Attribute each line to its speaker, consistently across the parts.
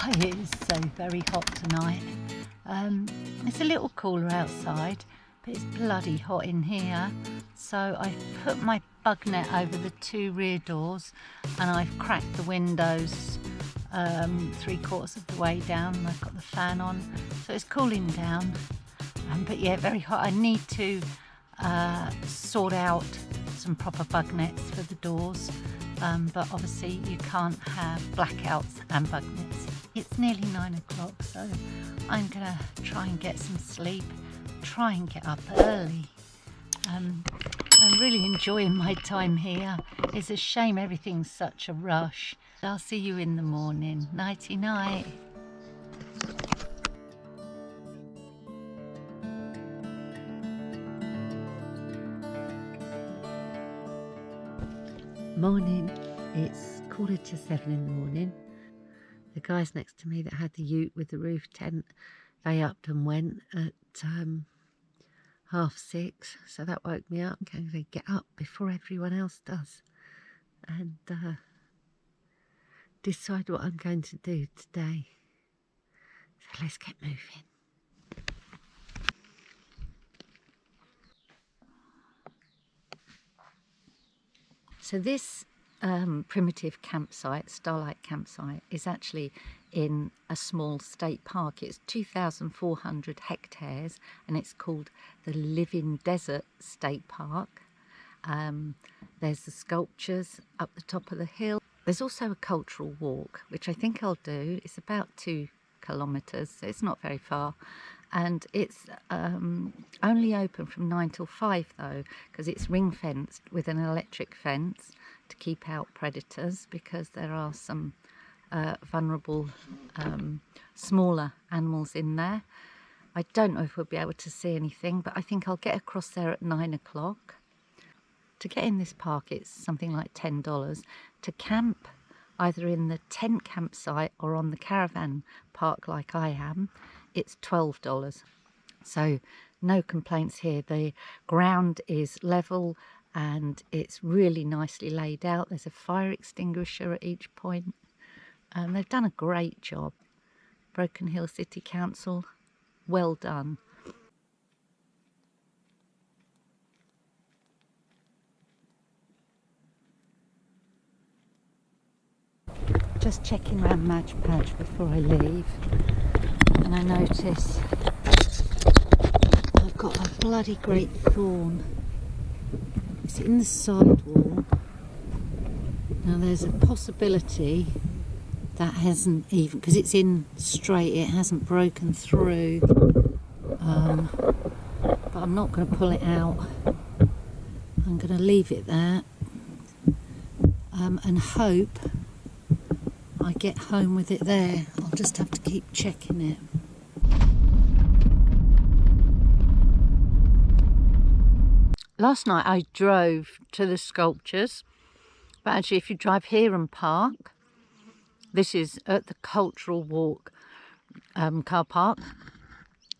Speaker 1: It is so very hot tonight. It's a little cooler outside, but it's bloody hot in here. So I've put my bug net over the two rear doors and I've cracked the windows 3/4 of the way down, and I've got the fan on, so it's cooling down. But yeah, very hot. I need to sort out some proper bug nets for the doors, but obviously you can't have blackouts and bug nets. It's nearly 9 o'clock, so I'm gonna try and get some sleep, try and get up early. I'm really enjoying my time here. It's a shame everything's such a rush. I'll see you in the morning. Nighty night. Morning. It's 6:45 in the morning. The guys next to me that had the ute with the roof tent, they upped and went at 6:30, so that woke me up. I'm going to get up before everyone else does and decide what I'm going to do today. So let's get moving. So this primitive campsite, Starlight Campsite, is actually in a small state park. It's 2,400 hectares and it's called the Living Desert State Park. There's the sculptures up the top of the hill. There's also a cultural walk, which I think I'll do. It's about 2 kilometres, so it's not very far. And it's only open from 9 till 5 though, because it's ring fenced with an electric fence to keep out predators, because there are some vulnerable smaller animals in there. I don't know if we'll be able to see anything, but I think I'll get across there at 9 o'clock. To get in this park, it's something like $10. To camp, either in the tent campsite or on the caravan park like I am, it's $12. So no complaints here. The ground is level and it's really nicely laid out. There's a fire extinguisher at each point. They've done a great job. Broken Hill City Council, well done. Just checking around Madge Patch before I leave, and I notice I've got a bloody great thorn. It's in the sidewall. Now there's a possibility that hasn't even, because it's in straight, it hasn't broken through, but I'm not going to pull it out. I'm going to leave it there and hope I get home with it there. I'll just have to keep checking it. Last night I drove to the sculptures, but actually if you drive here and park, this is at the Cultural Walk car park,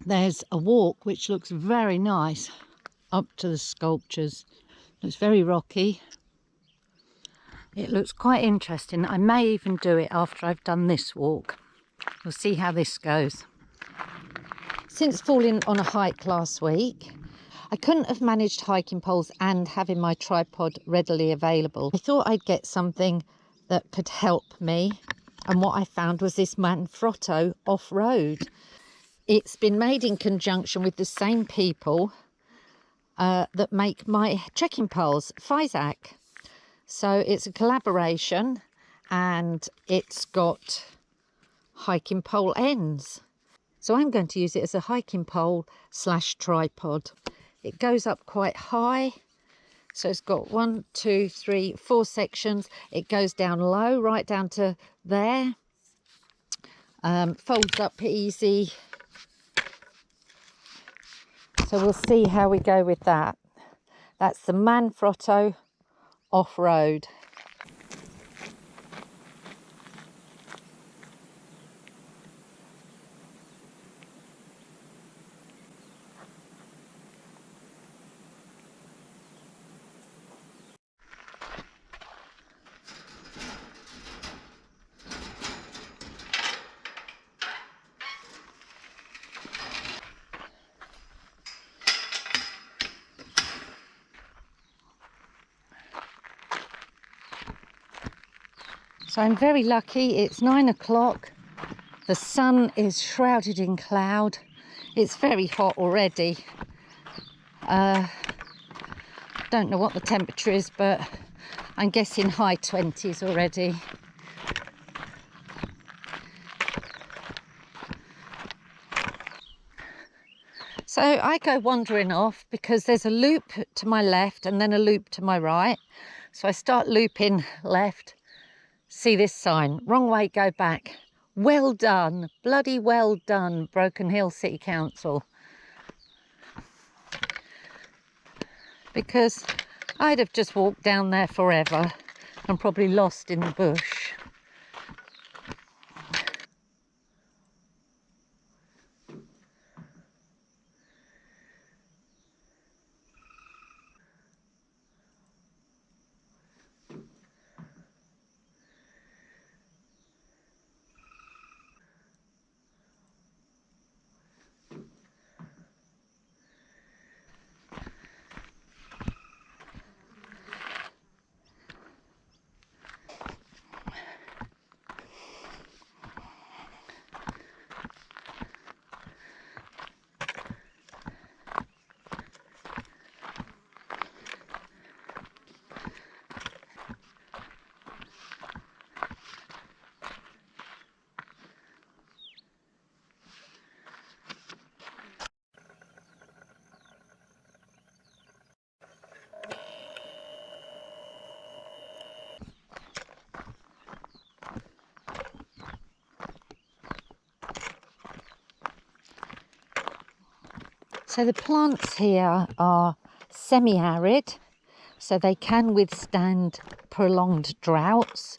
Speaker 1: there's a walk which looks very nice up to the sculptures. It's very rocky. It looks quite interesting. I may even do it after I've done this walk. We'll see how this goes. Since falling on a hike last week, I couldn't have managed hiking poles and having my tripod readily available. I thought I'd get something that could help me, and what I found was this Manfrotto off-road. It's been made in conjunction with the same people that make my trekking poles, Fisac. So it's a collaboration and it's got hiking pole ends. So I'm going to use it as a hiking pole / tripod. It goes up quite high. So it's got 1, 2, 3, 4 sections. It goes down low, right down to there. Folds up easy. So we'll see how we go with that. That's the Manfrotto off-road. So I'm very lucky. It's 9 o'clock. The sun is shrouded in cloud. It's very hot already. Don't know what the temperature is, but I'm guessing high 20s already. So I go wandering off because there's a loop to my left and then a loop to my right. So I start looping left. See this sign, wrong way, go back. Well done, bloody well done, Broken Hill City Council. Because I'd have just walked down there forever and probably lost in the bush. So the plants here are semi-arid, so they can withstand prolonged droughts.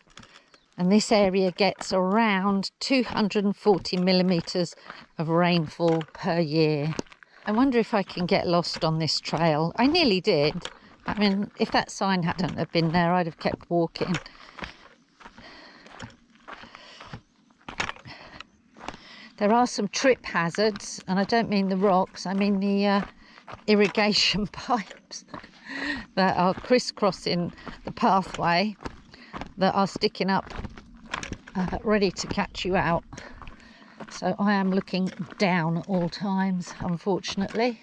Speaker 1: And this area gets around 240 millimetres of rainfall per year. I wonder if I can get lost on this trail. I nearly did. I mean, if that sign hadn't have been there, I'd have kept walking. There are some trip hazards, and I don't mean the rocks, I mean the irrigation pipes that are crisscrossing the pathway, that are sticking up, ready to catch you out. So I am looking down at all times, unfortunately.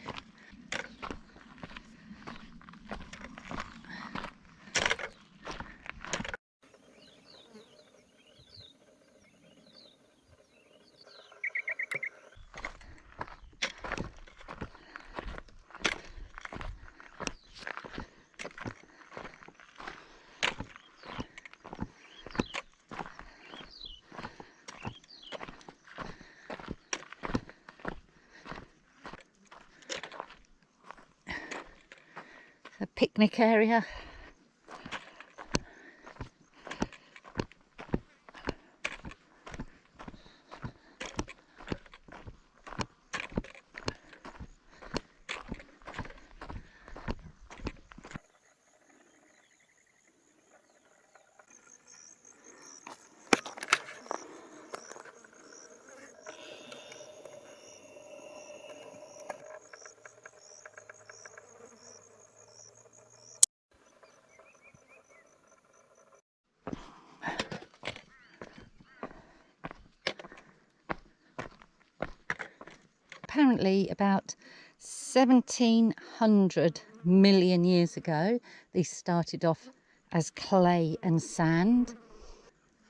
Speaker 1: A picnic area. Apparently about 1700 million years ago, these started off as clay and sand.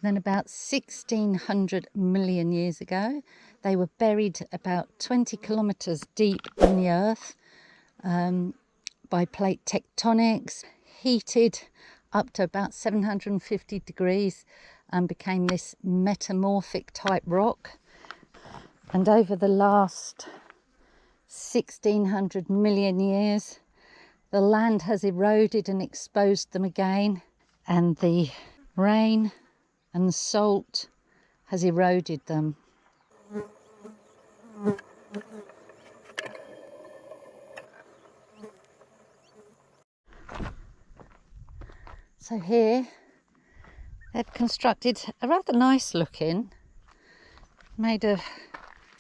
Speaker 1: Then about 1600 million years ago, they were buried about 20 kilometres deep in the earth by plate tectonics, heated up to about 750 degrees and became this metamorphic type rock. And over the last 1600 million years, the land has eroded and exposed them again, and the rain and the salt has eroded them. So here they've constructed a rather nice looking, made of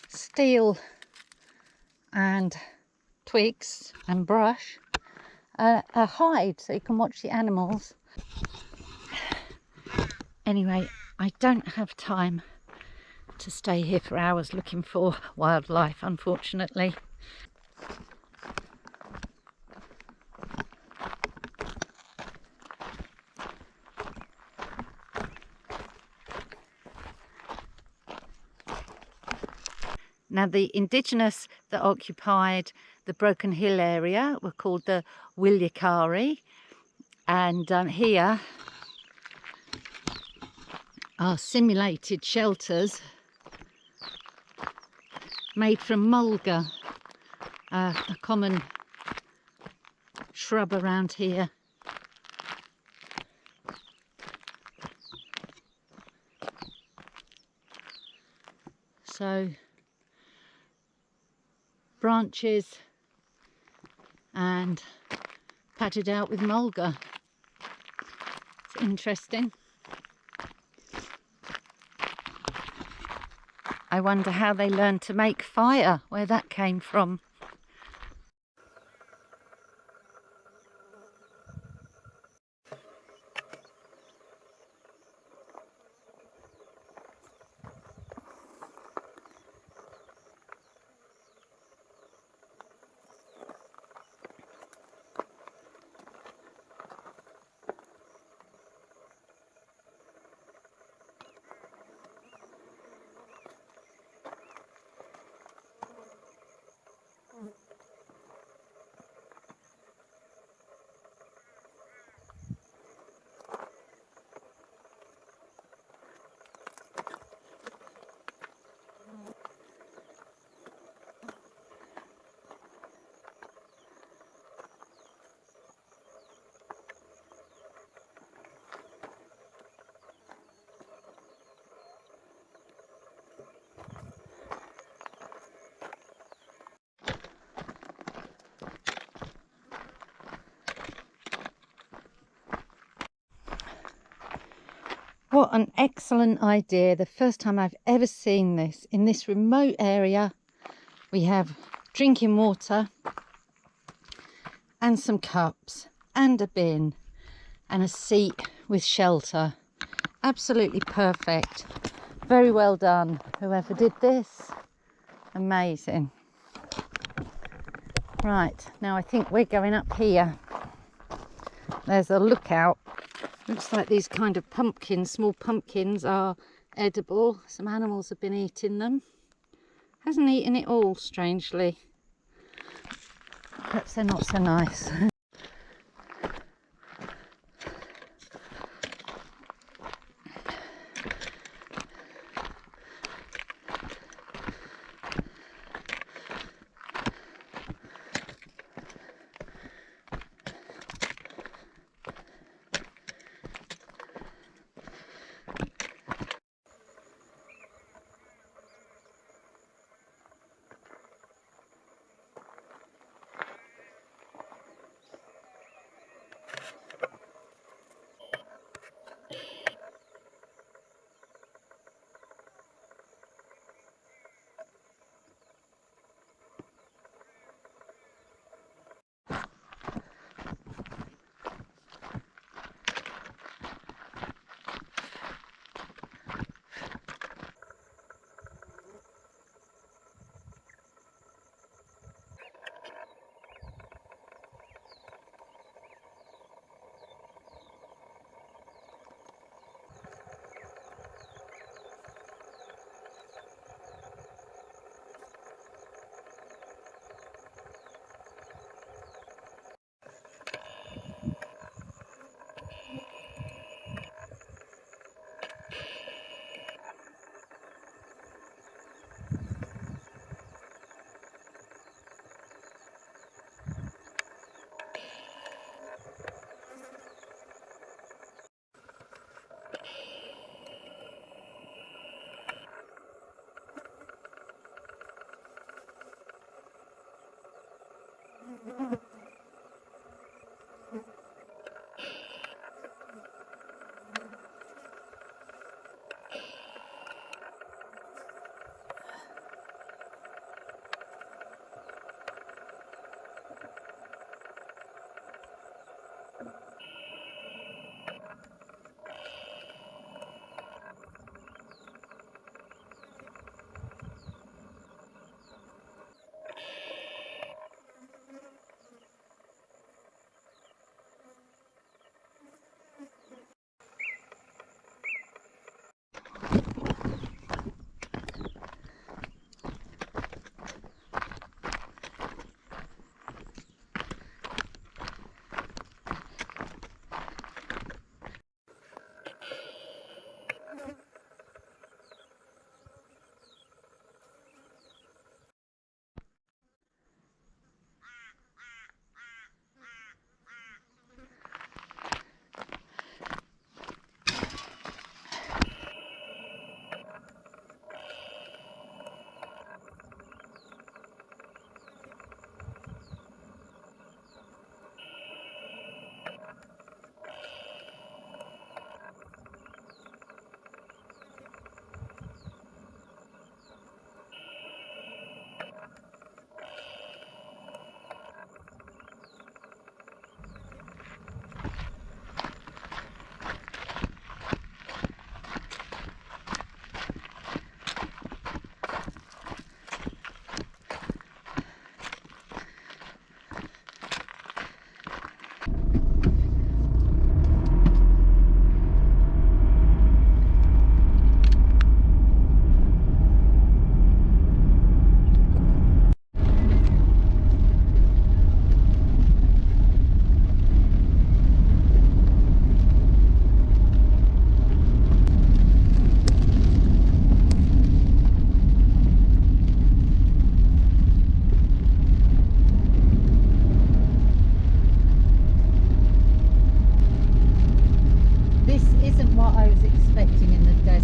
Speaker 1: steel and twigs and brush, a hide so you can watch the animals. Anyway, I don't have time to stay here for hours looking for wildlife, unfortunately. Now, the indigenous that occupied the Broken Hill area were called the Wilyakari, and here are simulated shelters made from mulga, a common shrub around here. So branches and padded out with mulga. It's interesting. I wonder how they learned to make fire, where that came from. What an excellent idea. The first time I've ever seen this. In this remote area, we have drinking water and some cups and a bin and a seat with shelter. Absolutely perfect. Very well done, whoever did this. Amazing. Right, now I think we're going up here. There's a lookout. Looks like these kind of pumpkins, small pumpkins, are edible. Some animals have been eating them. Hasn't eaten it all, strangely. Perhaps they're not so nice.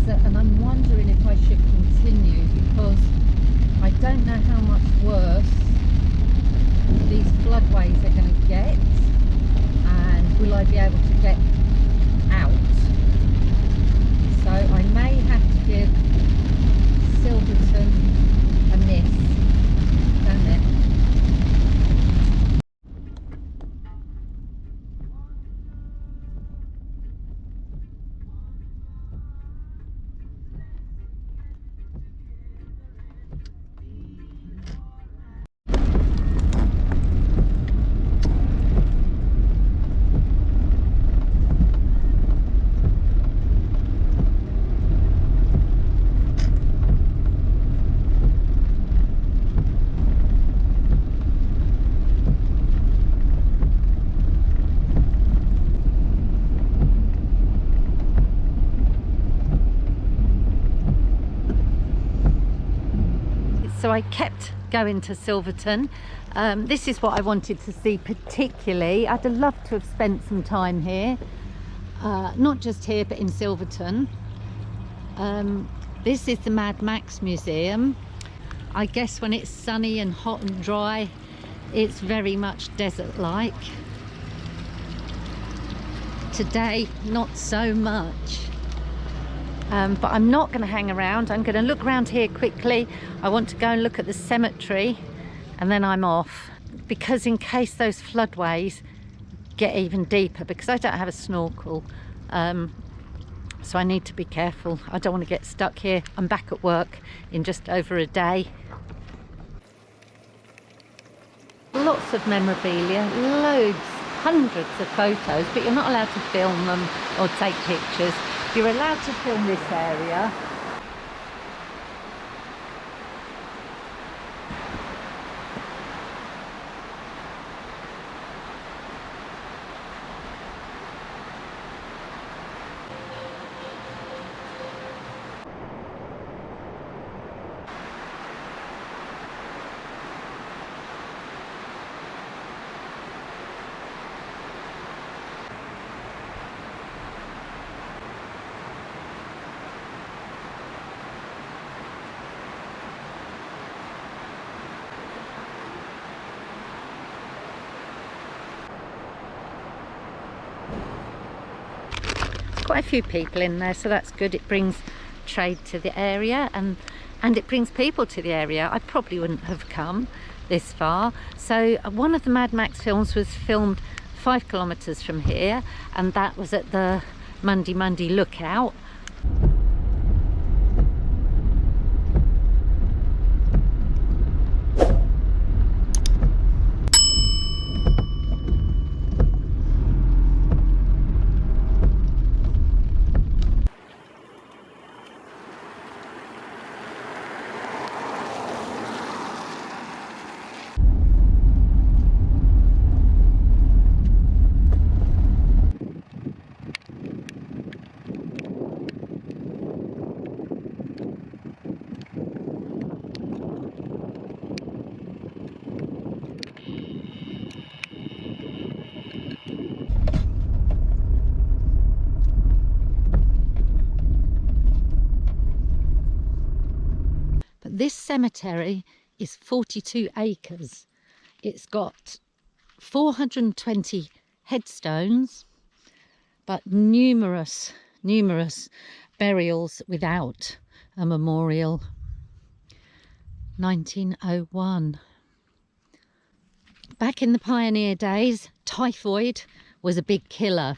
Speaker 1: and I'm wondering if I should continue, because I don't know how much worse these floodways are going to get, and will I be able to get out. So I may have to give Silverton a miss. Damn it. So I kept going to Silverton. This is what I wanted to see particularly. I'd have loved to have spent some time here, not just here but in Silverton. This is the Mad Max Museum. I guess when it's sunny and hot and dry, it's very much desert-like. Today, not so much. But I'm not going to hang around. I'm going to look around here quickly. I want to go and look at the cemetery, and then I'm off, because in case those floodways get even deeper, because I don't have a snorkel, so I need to be careful. I don't want to get stuck here. I'm back at work in just over a day. Lots of memorabilia, loads, hundreds of photos, but you're not allowed to film them or take pictures. You're allowed to film this area. Quite a few people in there, so that's good. It brings trade to the area, and it brings people to the area. I probably wouldn't have come this far. So one of the Mad Max films was filmed 5 kilometers from here, and that was at the Monday Lookout. This cemetery is 42 acres. It's got 420 headstones, but numerous burials without a memorial. 1901. Back in the pioneer days, typhoid was a big killer.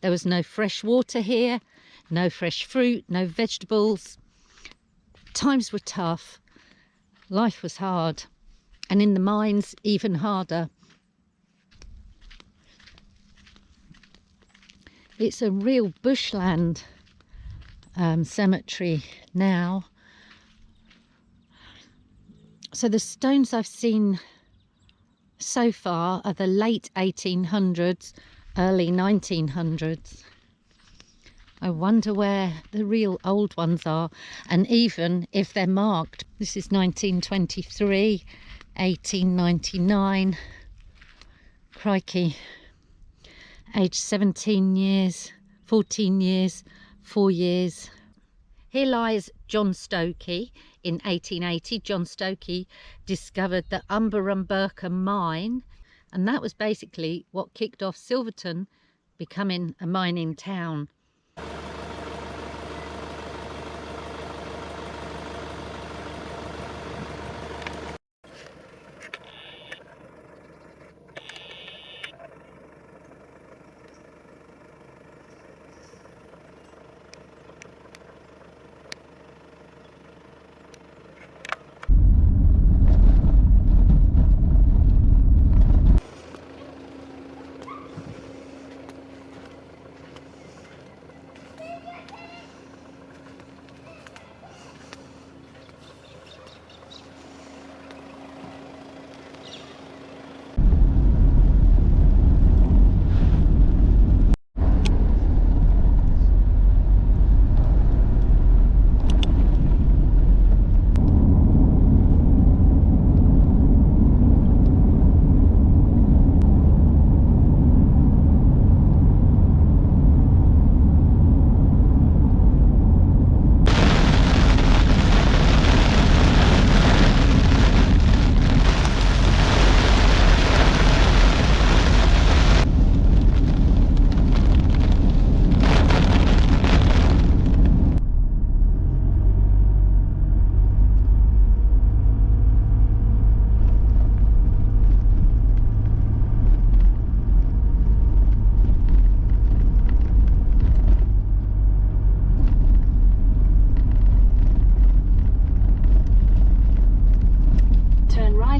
Speaker 1: There was no fresh water here, no fresh fruit, no vegetables. Times were tough, life was hard, and in the mines even harder. It's a real bushland cemetery now. So the stones I've seen so far are the late 1800s, early 1900s. I wonder where the real old ones are, and even if they're marked. This is 1923, 1899. Crikey. Age 17 years, 14 years, 4 years. Here lies John Stokey. In 1880, John Stokey discovered the Umberumburka mine, and that was basically what kicked off Silverton becoming a mining town.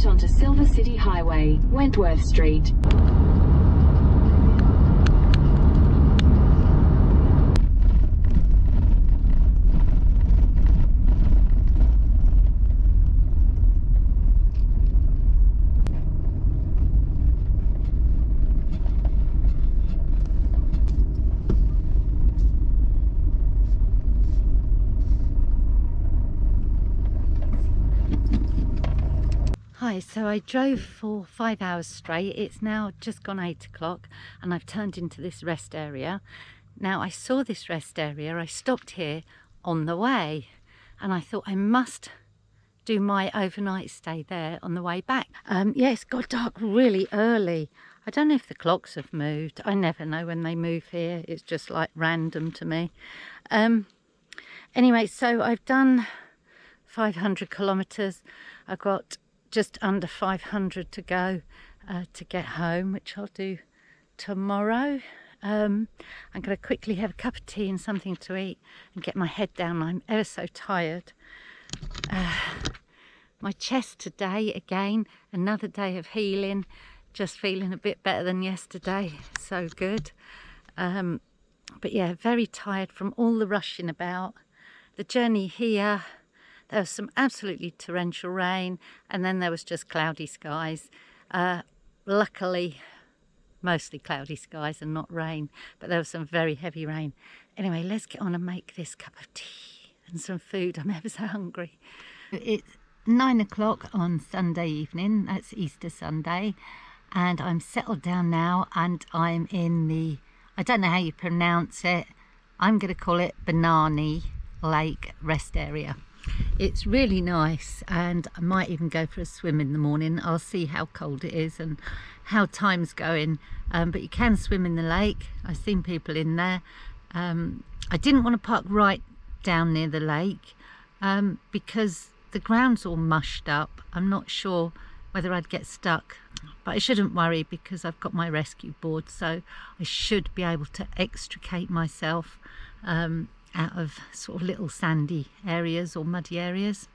Speaker 2: Onto Silver City Highway, Wentworth Street.
Speaker 1: Hi, so I drove for 5 hours straight. It's now just gone 8 o'clock and I've turned into this rest area. Now I saw this rest area, I stopped here on the way and I thought I must do my overnight stay there on the way back. Yeah, it's got dark really early. I don't know if the clocks have moved. I never know when they move here. It's just like random to me. Anyway, so I've done 500 kilometers. I've got just under 500 to go to get home, which I'll do tomorrow. I'm going to quickly have a cup of tea and something to eat and get my head down. I'm ever so tired. My chest today, again, another day of healing, just feeling a bit better than yesterday, so good. But yeah, very tired from all the rushing about. The journey here, there was some absolutely torrential rain and then there was just cloudy skies. Luckily, mostly cloudy skies and not rain, but there was some very heavy rain. Anyway, let's get on and make this cup of tea and some food. I'm ever so hungry. It's 9 o'clock on Sunday evening, that's Easter Sunday, and I'm settled down now and I'm in the, I don't know how you pronounce it, I'm going to call it Benanee Lake rest area. It's really nice and I might even go for a swim in the morning. I'll see how cold it is and how time's going, but you can swim in the lake. I've seen people in there. I didn't want to park right down near the lake because the ground's all mushed up. I'm not sure whether I'd get stuck, but I shouldn't worry because I've got my rescue board, so I should be able to extricate myself out of sort of little sandy areas or muddy areas.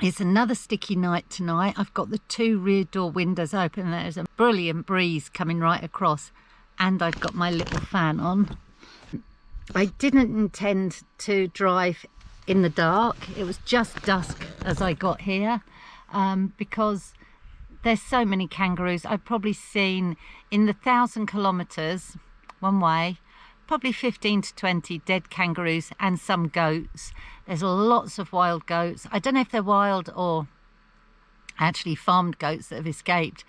Speaker 1: It's another sticky night tonight. I've got the 2 rear door windows open. There's a brilliant breeze coming right across and I've got my little fan on. I didn't intend to drive in the dark. It was just dusk as I got here because there's so many kangaroos. I've probably seen in the 1,000 kilometers one way, probably 15 to 20 dead kangaroos and some goats. There's lots of wild goats. I don't know if they're wild or actually farmed goats that have escaped.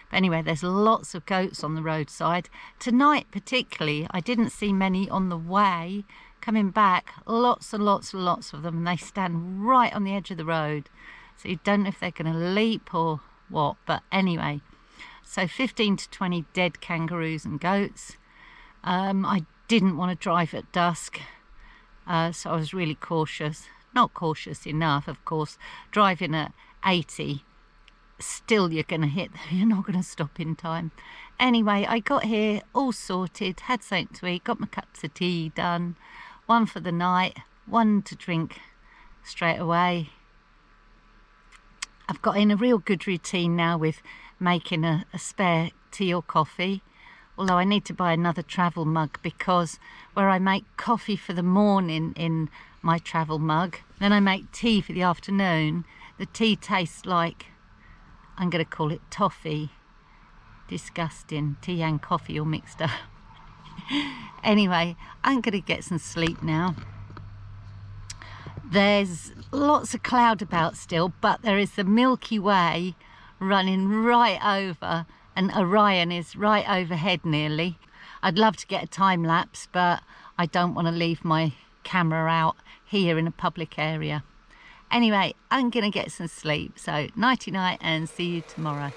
Speaker 1: But anyway, there's lots of goats on the roadside. Tonight particularly, I didn't see many on the way coming back, lots and lots and lots of them, and they stand right on the edge of the road, so you don't know if they're going to leap or what. But anyway, so 15 to 20 dead kangaroos and goats. I didn't want to drive at dusk, so I was really cautious. Not cautious enough, of course. Driving at 80, still you're going to hit, you're not going to stop in time. Anyway, I got here all sorted, had something to eat, got my cups of tea done, one for the night, one to drink straight away. I've got in a real good routine now with making a spare tea or coffee, although I need to buy another travel mug, because where I make coffee for the morning in my travel mug, then I make tea for the afternoon, the tea tastes like, I'm going to call it toffee. Disgusting. Tea and coffee all mixed up. Anyway, I'm going to get some sleep now. There's lots of cloud about still, but there is the Milky Way running right over, and Orion is right overhead nearly. I'd love to get a time lapse, but I don't want to leave my camera out here in a public area. Anyway, I'm going to get some sleep, so nighty night and see you tomorrow.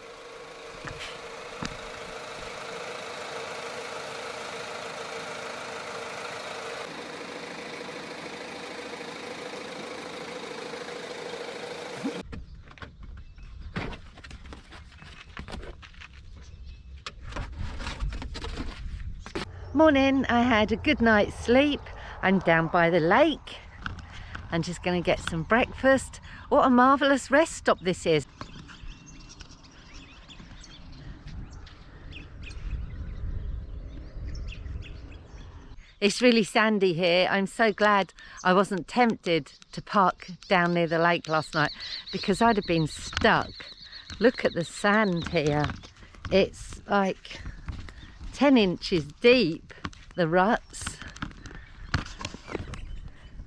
Speaker 1: Morning, I had a good night's sleep. I'm down by the lake. I'm just going to get some breakfast. What a marvellous rest stop this is. It's really sandy here. I'm so glad I wasn't tempted to park down near the lake last night, because I'd have been stuck. Look at the sand here. It's like 10 inches deep, the ruts.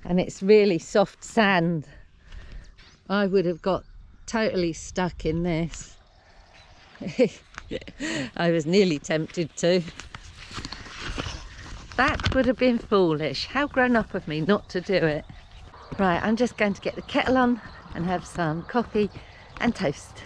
Speaker 1: And it's really soft sand. I would have got totally stuck in this. I was nearly tempted to. That would have been foolish. How grown up of me not to do it. Right, I'm just going to get the kettle on and have some coffee and toast.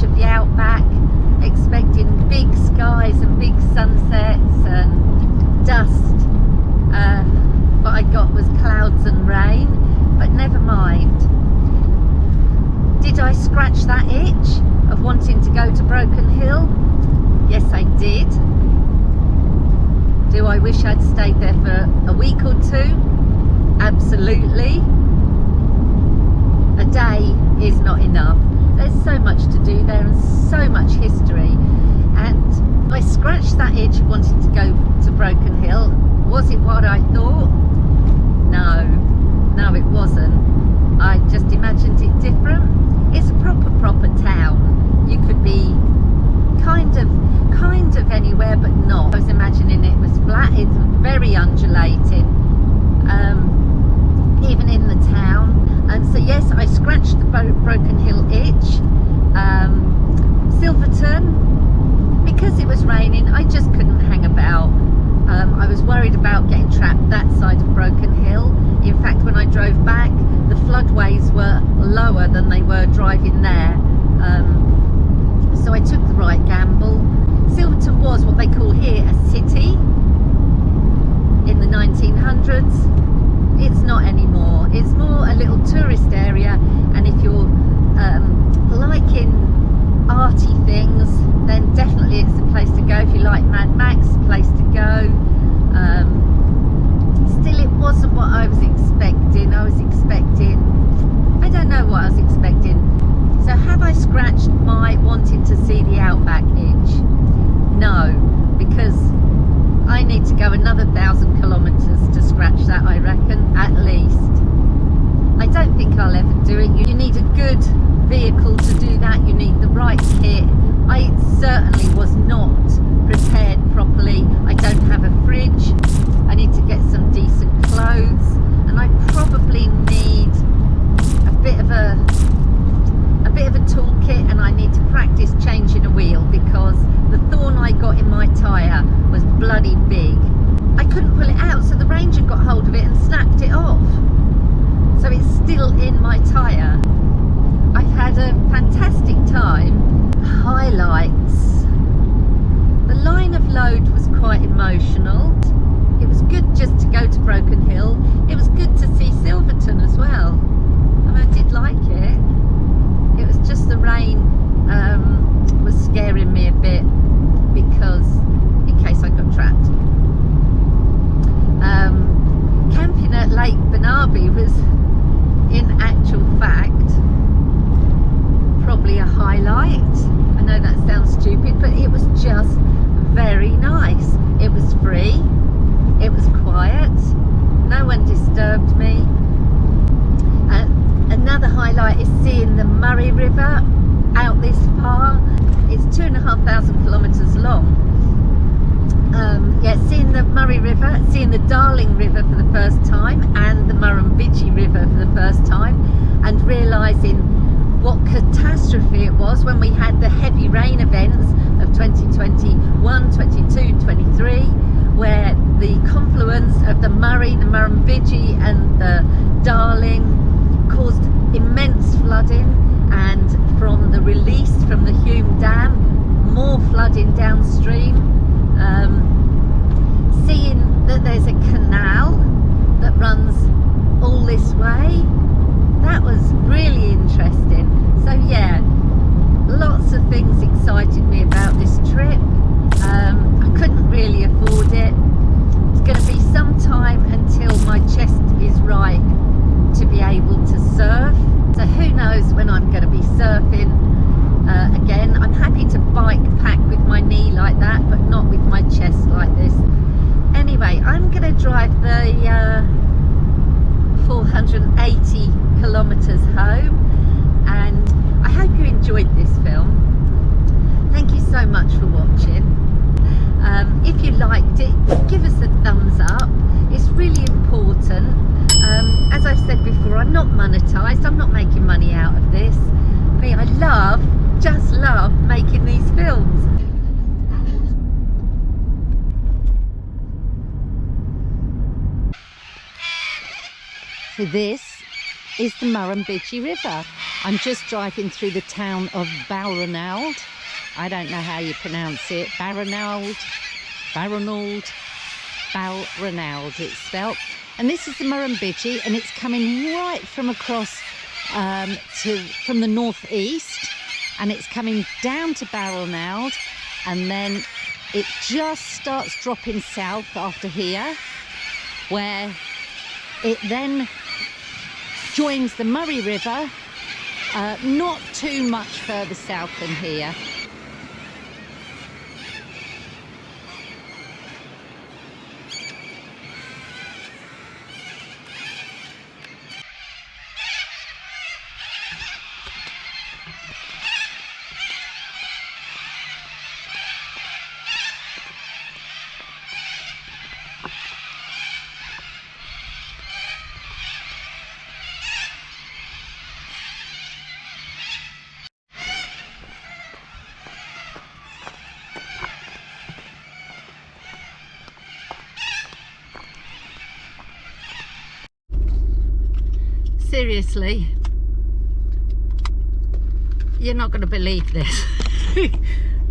Speaker 1: of the Outback, expecting big skies and big sunsets and dust. What I got was clouds and rain, but never mind. Did scratch that itch of wanting to go to Broken Hill? Yes, I did. Do I wish I'd stayed there for a week or two? Absolutely. A day is not enough. There's so much to do there and so much history. And I scratched that itch of wanting to go to Broken Hill. Was it what I thought? No, it wasn't. I just imagined it different. It's a proper town. You could be kind of anywhere, but not. I was imagining it was flat. It's very undulating, even in the town. And so yes, I scratched the Broken Hill itch. Silverton, because it was raining, I just couldn't hang about. I was worried about getting trapped that side of Broken Hill. In fact, when I drove back, the floodways were lower than they were driving there. So I took the right gamble. Silverton was what they call here a city in the 1900s. It's not anymore. It's more a little tourist area, and if you're liking arty things, then definitely it's the place to go. If you like Mad Max, the place to go. Still, it wasn't what I was expecting. I don't know what I was expecting. So have I scratched my wanting to see the Outback itch? No, because I need to go another 1,000 kilometres to scratch that, I reckon, at least. I don't think I'll ever do it. You need a good vehicle to do that. You need the right kit. I certainly was not prepared properly. I don't have a fridge. I need to get some decent clothes, and I probably need a bit of a toolkit, and I need to practice changing a wheel because the thorn I got in my tyre was bloody big. I couldn't pull it out, so the ranger got hold of it and snapped it off. So it's still in my tyre. I've had a fantastic time. Highlights. The line of load was quite emotional. It was good just to go to Broken Hill. It was good to see Silverton as well. I mean, I did like it. It was just the rain was scaring me a bit, because in case I got trapped. Camping at Lake Benanee was, in actual fact, probably a highlight. I know that sounds stupid, but it was just very nice. It was free, it was quiet, no one disturbed me. Another highlight is seeing the Murray River out this far. It's 2,500 kilometres long. Yeah, seeing the Murray River, seeing the Darling River for the first time, and the Murrumbidgee River for the first time, and realising what catastrophe it was when we had the heavy rain events of 2021, 22, 23, where the confluence of the Murray, the Murrumbidgee and the Darling caused immense flooding, and from the release from the Hume Dam, more flooding downstream. Seeing that there's a canal that runs all this way, that was really interesting. So yeah, lots of things excited me about this trip. I couldn't really afford it. It's going to be some time until my chest is right to be able to surf. So who knows when I'm going to be surfing again. I'm happy to bike pack with my knee like that, but not with my chest like this. Anyway, I'm going to drive the 480 kilometres home, and I hope you enjoyed this film. Thank you so much for watching. If you liked it, give us a thumbs up. It's really important. As I've said before, I'm not monetized. I'm not making money out of this. I just love making these films. So this is the Murrumbidgee River. I'm just driving through the town of Balranald. I don't know how you pronounce it. Balranald, it's spelt. And this is the Murrumbidgee, and it's coming right from across from the northeast, and it's coming down to Balranald, and then it just starts dropping south after here, where it then joins the Murray River, not too much further south than here. Seriously, you're not going to believe this,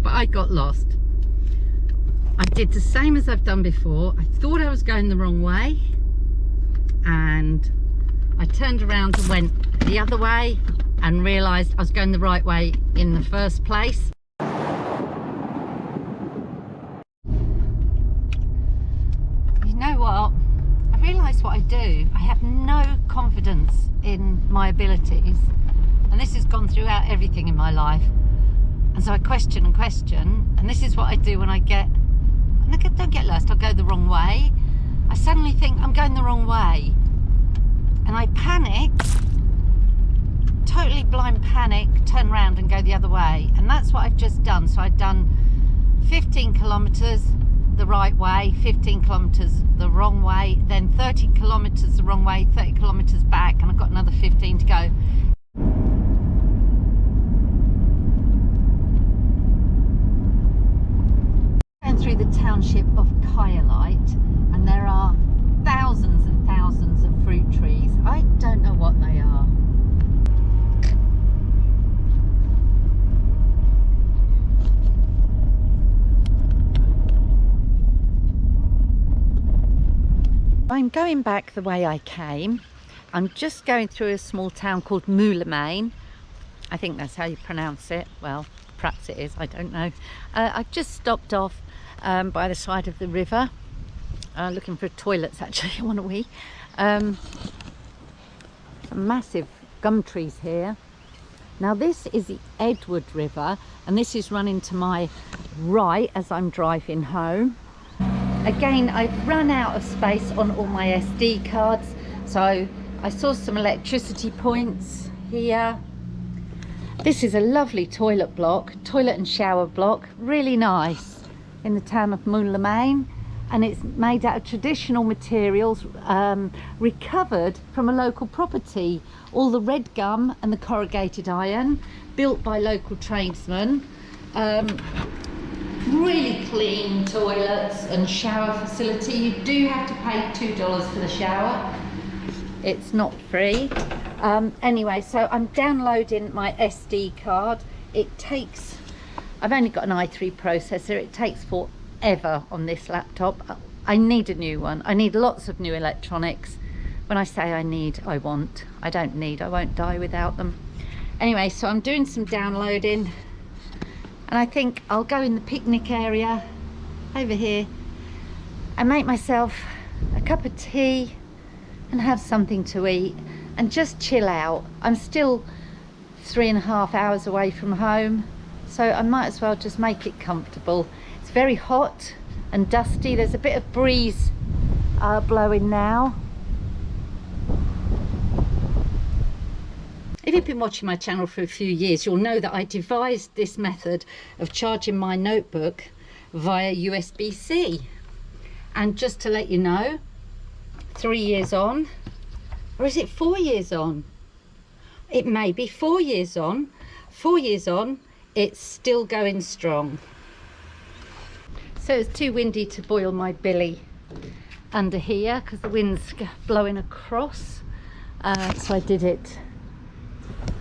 Speaker 1: but I got lost. I did the same as I've done before. I thought I was going the wrong way, and I turned around and went the other way and realised I was going the right way in the first place. You know what? I realise what I do. I have no confidence in my abilities, and this has gone throughout everything in my life, and so I question and question, and this is what I do when I don't get lost. I'll go the wrong way. I suddenly think I'm going the wrong way, and I panic, totally blind panic, turn around and go the other way, and that's what I've just done. So I've done 15 kilometres the right way, 15 kilometres the wrong way, then 30 kilometres the wrong way, 30 kilometres back, and I've got another 15 to go. Going through the township of Geology, and there are thousands and thousands of fruit trees. I don't know what they are. I'm going back the way I came. I'm just going through a small town called Moulamain. I think that's how you pronounce it. Well, perhaps it is, I don't know. I've just stopped off by the side of the river, looking for toilets actually. I want to wee. Some massive gum trees here. Now this is the Edward River, and this is running to my right as I'm driving home. Again, I've run out of space on all my SD cards, so I saw some electricity points here. This is a lovely toilet and shower block, really nice, in the town of Moulamain, and it's made out of traditional materials recovered from a local property. All the red gum and the corrugated iron, built by local tradesmen. Really clean toilets and shower facility. You do have to pay $2 for the shower. It's not free. Anyway, so I'm downloading my SD card. I've only got an i3 processor. It takes forever on this laptop. I need a new one. I need lots of new electronics. When I say I need, I want. I don't need. I won't die without them. Anyway, so I'm doing some downloading. And I think I'll go in the picnic area over here and make myself a cup of tea and have something to eat and just chill out. I'm still 3.5 hours away from home, so I might as well just make it comfortable. It's very hot and dusty. There's a bit of breeze blowing now. If you've been watching my channel for a few years, you'll know that I devised this method of charging my notebook via USB-C. And just to let you know, 3 years on, or is it 4 years on? It may be 4 years on. 4 years on, it's still going strong. So it's too windy to boil my billy under here because the wind's blowing across. So I did it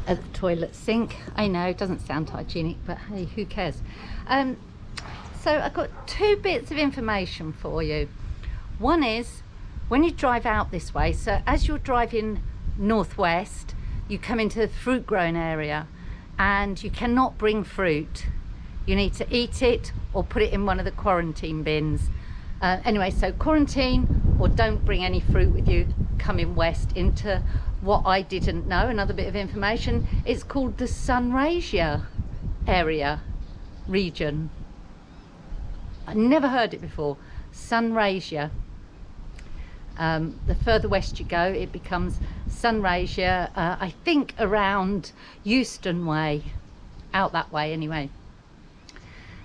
Speaker 1: at the toilet sink. I know it doesn't sound hygienic, but hey, who cares? So I've got 2 bits of information for you. One is when you drive out this way, so as you're driving northwest, you come into the fruit growing area, and you cannot bring fruit. You need to eat it or put it in one of the quarantine bins. Anyway, so quarantine or don't bring any fruit with you coming west into what I didn't know, another bit of information. It's called the Sunraysia region. I never heard it before. Sunraysia. The further west you go, it becomes Sunraysia. I think around Euston Way, out that way anyway.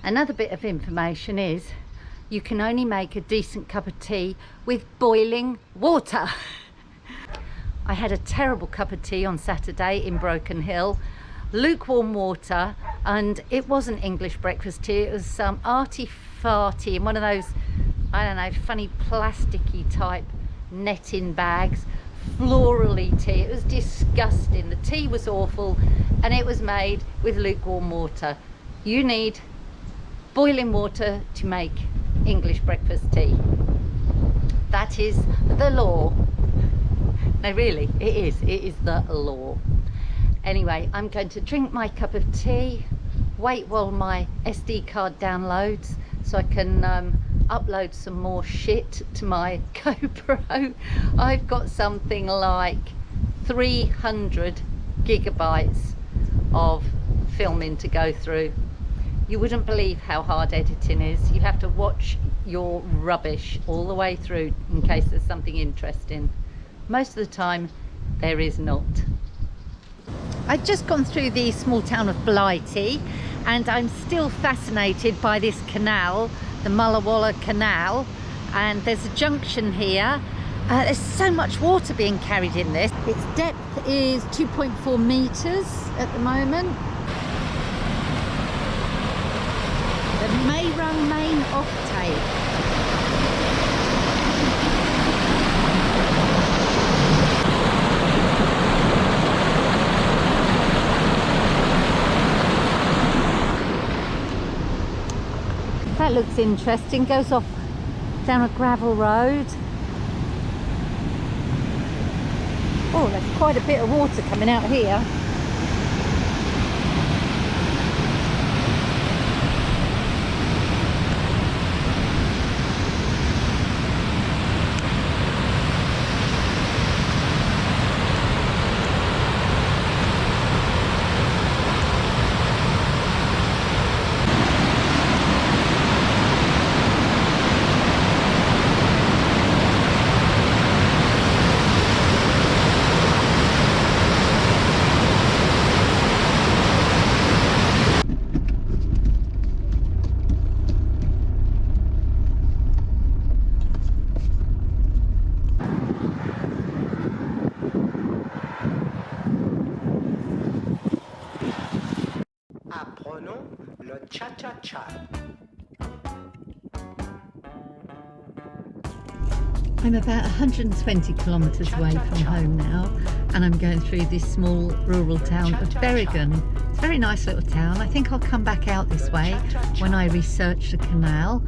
Speaker 1: Another bit of information is you can only make a decent cup of tea with boiling water. I had a terrible cup of tea on Saturday in Broken Hill, lukewarm water, and it wasn't English breakfast tea. It was some arty-farty in one of those, I don't know, funny plasticky type netting bags, florally tea. It was disgusting. The tea was awful, and it was made with lukewarm water. You need boiling water to make English breakfast tea. That is the law. No, really, it is the law. Anyway, I'm going to drink my cup of tea, wait while my SD card downloads so I can upload some more shit to my GoPro. I've got something like 300 gigabytes of filming to go through. You wouldn't believe how hard editing is. You have to watch your rubbish all the way through in case there's something interesting. Most of the time, there is not. I've just gone through the small town of Blighty, and I'm still fascinated by this canal, the Mullawalla Canal, and there's a junction here. There's so much water being carried in this. Its depth is 2.4 meters at the moment. The Mayrung main offtake. That looks interesting. Goes off down a gravel road. Oh, there's quite a bit of water coming out here. I'm about 120 kilometres away from home now, and I'm going through this small rural town of Berrigan. It's a very nice little town. I think I'll come back out this way when I research the canal.